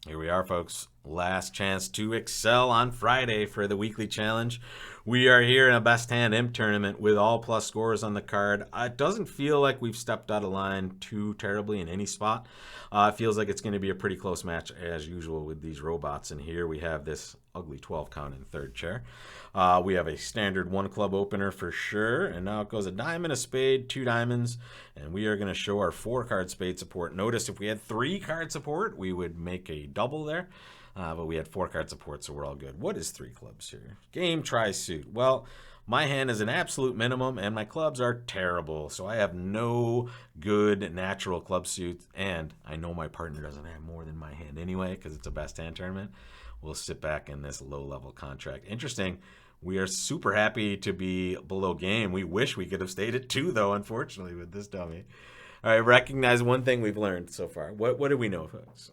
Here we are, folks. Last chance to excel on Friday for the weekly challenge. We are here in a best hand imp tournament with all plus scores on the card. It doesn't feel like we've stepped out of line too terribly in any spot. It feels like it's going to be a pretty close match as usual with these robots. And here we have this ugly 12 count in third chair. We have a standard one club opener for sure. And now it goes a diamond, a spade, two diamonds. And we are going to show our 4-card spade support. Notice if we had 3-card support, we would make a double there. But we had 4-card support, so we're all good. What is 3 clubs here? Game, try, suit. Well, my hand is an absolute minimum, and my clubs are terrible. So I have no good natural club suits, and I know my partner doesn't have more than my hand anyway because it's a best hand tournament. We'll sit back in this low-level contract. Interesting. We are super happy to be below game. We wish we could have stayed at 2, though, unfortunately, with this dummy. All right, recognize one thing we've learned so far. What do we know, folks?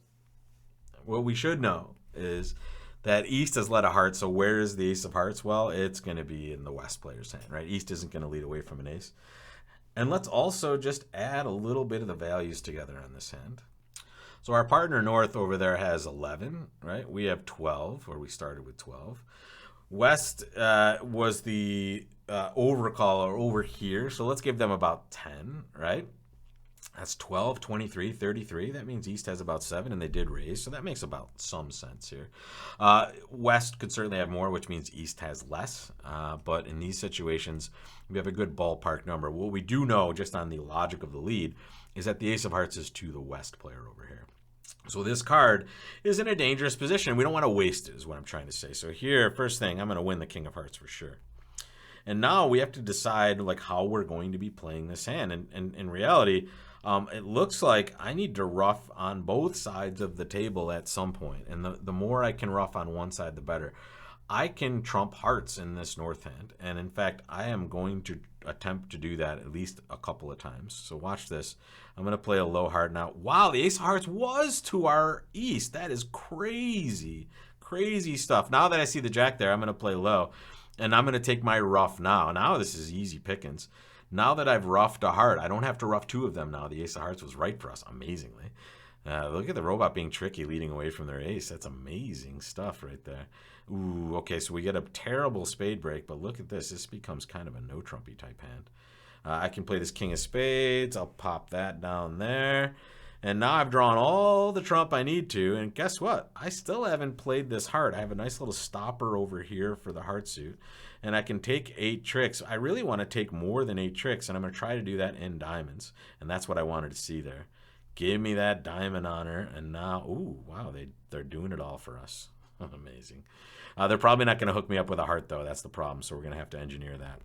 What we should know is that East has led a heart, so where is the ace of hearts? Well, it's going to be in the West player's hand, right? East isn't going to lead away from an ace. And let's also just add a little bit of the values together on this hand. So our partner North over there has 11, right? We have 12, or we started with 12. West was the overcall or over here, so let's give them about 10, right? That's 12, 23, 33. That means East has about 7, and they did raise, so that makes about some sense here. West could certainly have more, which means East has less, but in these situations, we have a good ballpark number. What we do know, just on the logic of the lead, is that the ace of hearts is to the West player over here. So this card is in a dangerous position. We don't want to waste it, is what I'm trying to say. So here, first thing, I'm going to win the king of hearts for sure. And now we have to decide like how we're going to be playing this hand. And in reality, it looks like I need to rough on both sides of the table at some point. And the more I can rough on one side, the better. I can trump hearts in this north hand. And in fact, I am going to attempt to do that at least a couple of times. So watch this. I'm going to play a low heart now. Wow, the ace of hearts was to our east. That is crazy. Crazy stuff. Now that I see the jack there, I'm going to play low. And I'm going to take my rough now. Now this is easy pickings. Now that I've roughed a heart, I don't have to rough 2 of them now. The ace of hearts was right for us, amazingly. Look at the robot being tricky, leading away from their ace. That's amazing stuff right there. Ooh, okay, so we get a terrible spade break, but look at this. This becomes kind of a no-trumpy type hand. I can play this king of spades. I'll pop that down there. And now I've drawn all the trump I need to, and guess what? I still haven't played this heart. I have a nice little stopper over here for the heart suit, and I can take 8 tricks. I really want to take more than 8 tricks, and I'm going to try to do that in diamonds, and that's what I wanted to see there. Give me that diamond honor, and now, ooh, wow, they're doing it all for us. Amazing. They're probably not going to hook me up with a heart, though. That's the problem, so we're going to have to engineer that.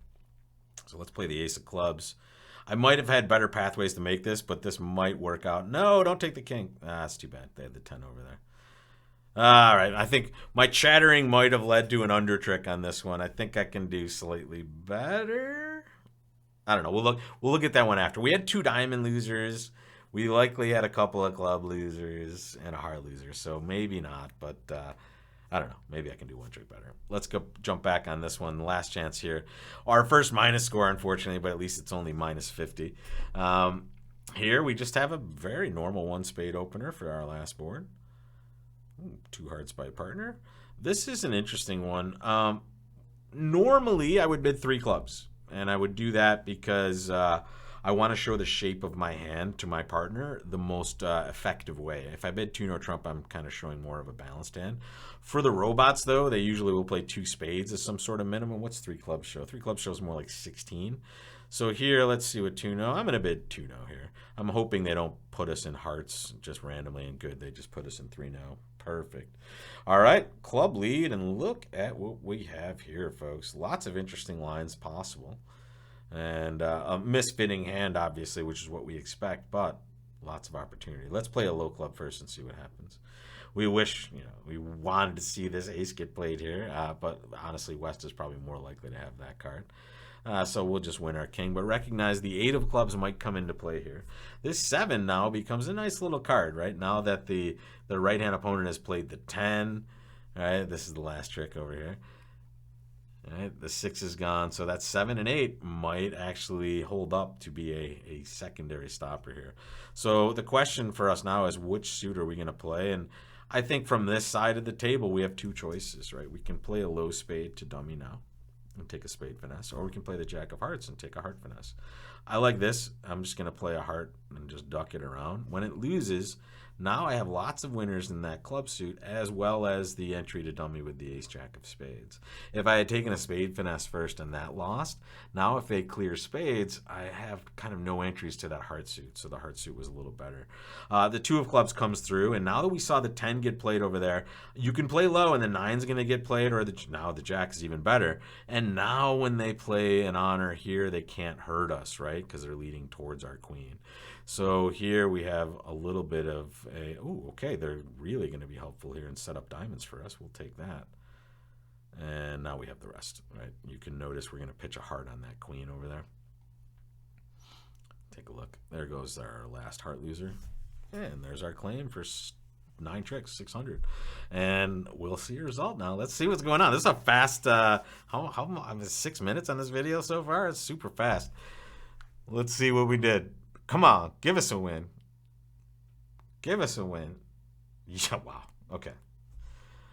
So let's play the ace of clubs. I might have had better pathways to make this, but this might work out. No, don't take the king. That's too bad. They had the 10 over there. All right, I think my chattering might have led to an under trick on this one. I think I can do slightly better. I don't know. We'll look at that one after. We had 2 diamond losers. We likely had a couple of club losers and a heart loser, so maybe not, but I don't know. Maybe I can do one trick better. Let's go jump back on this one. Last chance here. Our first minus score, unfortunately, but at least it's only minus 50. Here we just have a very normal 1 spade opener for our last board. Ooh, 2 hearts by partner. This is an interesting one. Normally, I would bid 3 clubs, and I would do that because I want to show the shape of my hand to my partner the most effective way. If I bid 2 no trump, I'm kind of showing more of a balanced hand. For the robots, though, they usually will play 2 spades as some sort of minimum. What's 3 clubs show? 3 clubs shows more like 16. So here, let's see what 2 no. I'm going to bid 2 no here. I'm hoping they don't put us in hearts just randomly and good. They just put us in 3 no. Perfect. All right, club lead, and look at what we have here, folks. Lots of interesting lines possible. And a misfitting hand, obviously, which is what we expect, but lots of opportunity. Let's play a low club first and see what happens. We wish, we wanted to see this ace get played here, but honestly, West is probably more likely to have that card. So we'll just win our king, but recognize the 8 of clubs might come into play here. This 7 now becomes a nice little card, right? Now that the right-hand opponent has played the 10, right? This is the last trick over here. All right, the 6 is gone, so that 7 and 8 might actually hold up to be a secondary stopper here. So the question for us now is which suit are we going to play? And I think from this side of the table, we have two choices, right? We can play a low spade to dummy now and take a spade finesse, or we can play the jack of hearts and take a heart finesse. I like this. I'm just going to play a heart and just duck it around. When it loses, now I have lots of winners in that club suit, as well as the entry to dummy with the ace jack of spades. If I had taken a spade finesse first and that lost, now if they clear spades, I have kind of no entries to that heart suit, so the heart suit was a little better. The two of clubs comes through, and now that we saw the 10 get played over there, you can play low and the 9's going to get played, or now the jack is even better. And now when they play an honor here, they can't hurt us, right? Because they're leading towards our queen. So here we have a little bit of a, oh, okay, they're really going to be helpful here and set up diamonds for us. We'll take that. And now we have the rest, right? You can notice we're going to pitch a heart on that queen over there. Take a look. There goes our last heart loser. And there's our claim for 9 tricks, 600. And we'll see a result now. Let's see what's going on. This is a fast, how 6 minutes on this video so far? It's super fast. Let's see what we did. Come on, give us a win. Give us a win. Yeah, wow. Okay.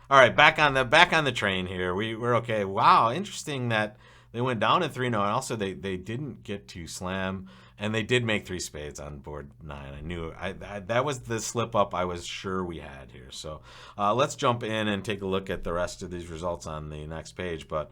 All right, back on the train here. We're okay. Wow, interesting that they went down in 3-0, and also they didn't get to slam, and they did make 3 spades on board 9. I knew that was the slip up I was sure we had here. So let's jump in and take a look at the rest of these results on the next page. But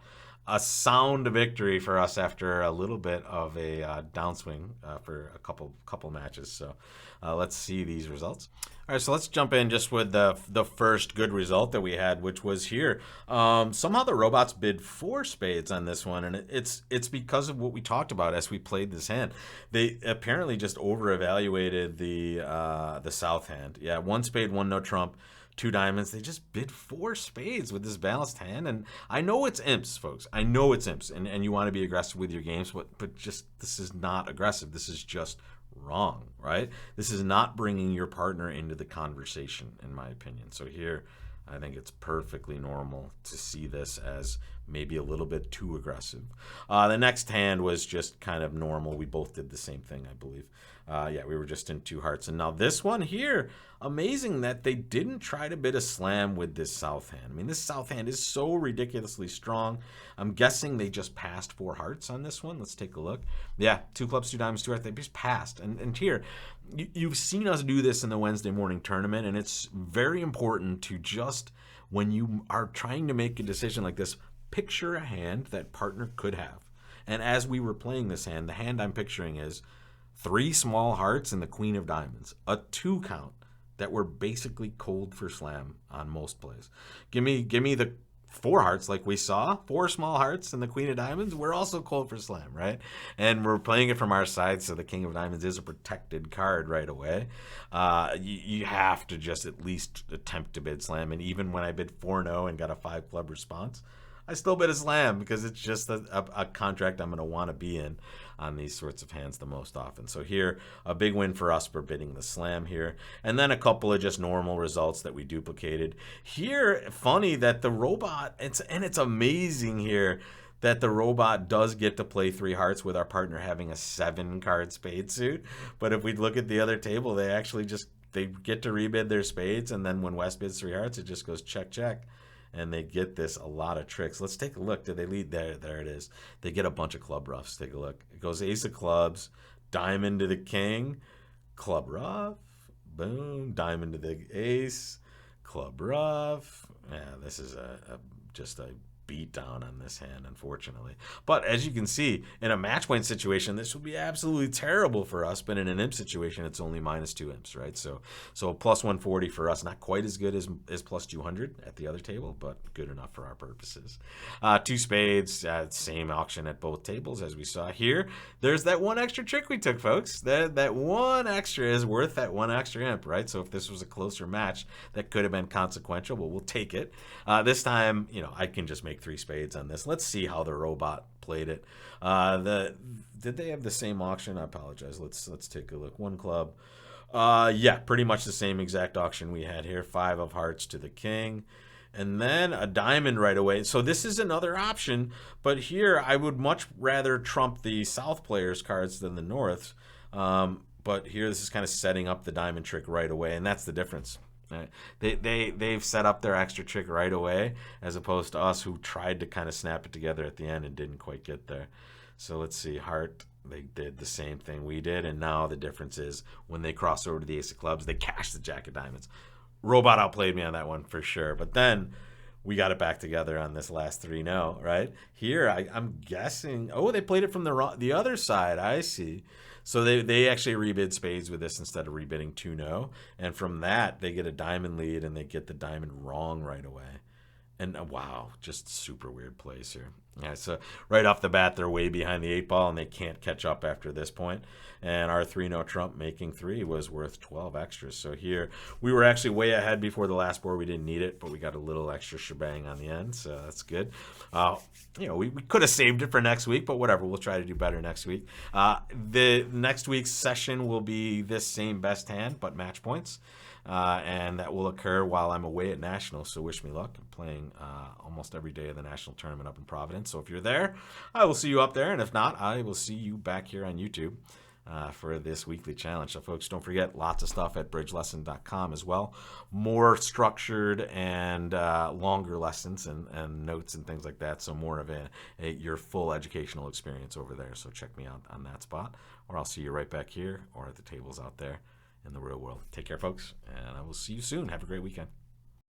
a sound victory for us after a little bit of a downswing for a couple matches. So let's see these results. All right, so let's jump in just with the first good result that we had, which was here. Somehow the robots bid 4 spades on this one, and it's because of what we talked about as we played this hand. They apparently just over-evaluated the south hand. Yeah, 1 spade, 1 no trump, 2 diamonds. They just bid 4 spades with this balanced hand. And I know it's imps, folks. I know it's imps, and you want to be aggressive with your games, but just this is not aggressive. This is just wrong, right? This is not bringing your partner into the conversation, in my opinion. So here, I think it's perfectly normal to see this as maybe a little bit too aggressive. The next hand was just kind of normal. We both did the same thing, I believe. Yeah, we were just in 2 hearts. And now this one here, amazing that they didn't try to bid a slam with this south hand. I mean, this south hand is so ridiculously strong. I'm guessing they just passed 4 hearts on this one. Let's take a look. Yeah, 2 clubs, 2 diamonds, 2 hearts. They just passed. And here, you've seen us do this in the Wednesday morning tournament, and it's very important to just, when you are trying to make a decision like this, picture a hand that partner could have. And as we were playing this hand, the hand I'm picturing is 3 small hearts and the queen of diamonds, a 2 count that were basically cold for slam on most plays. Give me the 4 hearts like we saw, 4 small hearts and the queen of diamonds. We're also cold for slam, right? And we're playing it from our side, so the king of diamonds is a protected card right away. You have to just at least attempt to bid slam. And even when I bid 4-0 and got a 5 club response, I still bid a slam because it's just a contract I'm going to want to be in on these sorts of hands the most often. So here, a big win for us for bidding the slam here. And then a couple of just normal results that we duplicated. Here, funny that the robot, it's amazing here that the robot does get to play 3 hearts with our partner having a 7-card spade suit. But if we look at the other table, they actually they get to rebid their spades, and then when West bids 3 hearts, it just goes check, check. And they get this a lot of tricks. Let's take a look. Did they lead? There it is. They get a bunch of club ruffs. Take a look. It goes ace of clubs, diamond to the king, club ruff, boom, diamond to the ace, club ruff. Yeah, this is just a beat down on this hand, unfortunately. But as you can see, in a match point situation, this would be absolutely terrible for us. But in an imp situation, it's only -2 imps, right? So plus 140 for us, not quite as good as plus 200 at the other table, but good enough for our purposes. 2 spades, same auction at both tables as we saw here. There's that 1 extra trick we took, folks. That 1 extra is worth that 1 extra imp, right? So if this was a closer match, that could have been consequential, but we'll take it. This time, I can just make 3 spades on this. Let's see how the robot played it. Did they have the same auction? I apologize. Let's take a look. 1 club. Yeah, pretty much the same exact auction we had here. 5 of hearts to the king. And then a diamond right away. So this is another option, but here I would much rather trump the south players' cards than the north. But here this is kind of setting up the diamond trick right away, and that's the difference. Right. They've set up their extra trick right away, as opposed to us who tried to kind of snap it together at the end and didn't quite get there. So let's see. Heart, they did the same thing we did, and now the difference is when they cross over to the ace of clubs, they cash the jack of diamonds. Robot outplayed me on that one for sure, but then we got it back together on this last 3-0, right? Here, I'm guessing. Oh, they played it from the other side. I see. So they actually rebid spades with this instead of rebidding 2-0. And from that, they get a diamond lead and they get the diamond wrong right away. And wow, just super weird plays here. Yeah, so right off the bat, they're way behind the 8 ball and they can't catch up after this point. And our 3-0 trump making 3 was worth 12 extras. So here, we were actually way ahead before the last board. We didn't need it, but we got a little extra shebang on the end, so that's good. We could have saved it for next week, but whatever. We'll try to do better next week. The next week's session will be this same best hand, but match points. And that will occur while I'm away at Nationals, so wish me luck. I'm playing almost every day of the National Tournament up in Providence, so if you're there, I will see you up there, and if not, I will see you back here on YouTube for this weekly challenge. So, folks, don't forget, lots of stuff at bridgelesson.com as well. More structured and longer lessons and notes and things like that, so more of your full educational experience over there. So check me out on that spot, or I'll see you right back here or at the tables out there in the real world. Take care, folks, and I will see you soon. Have a great weekend.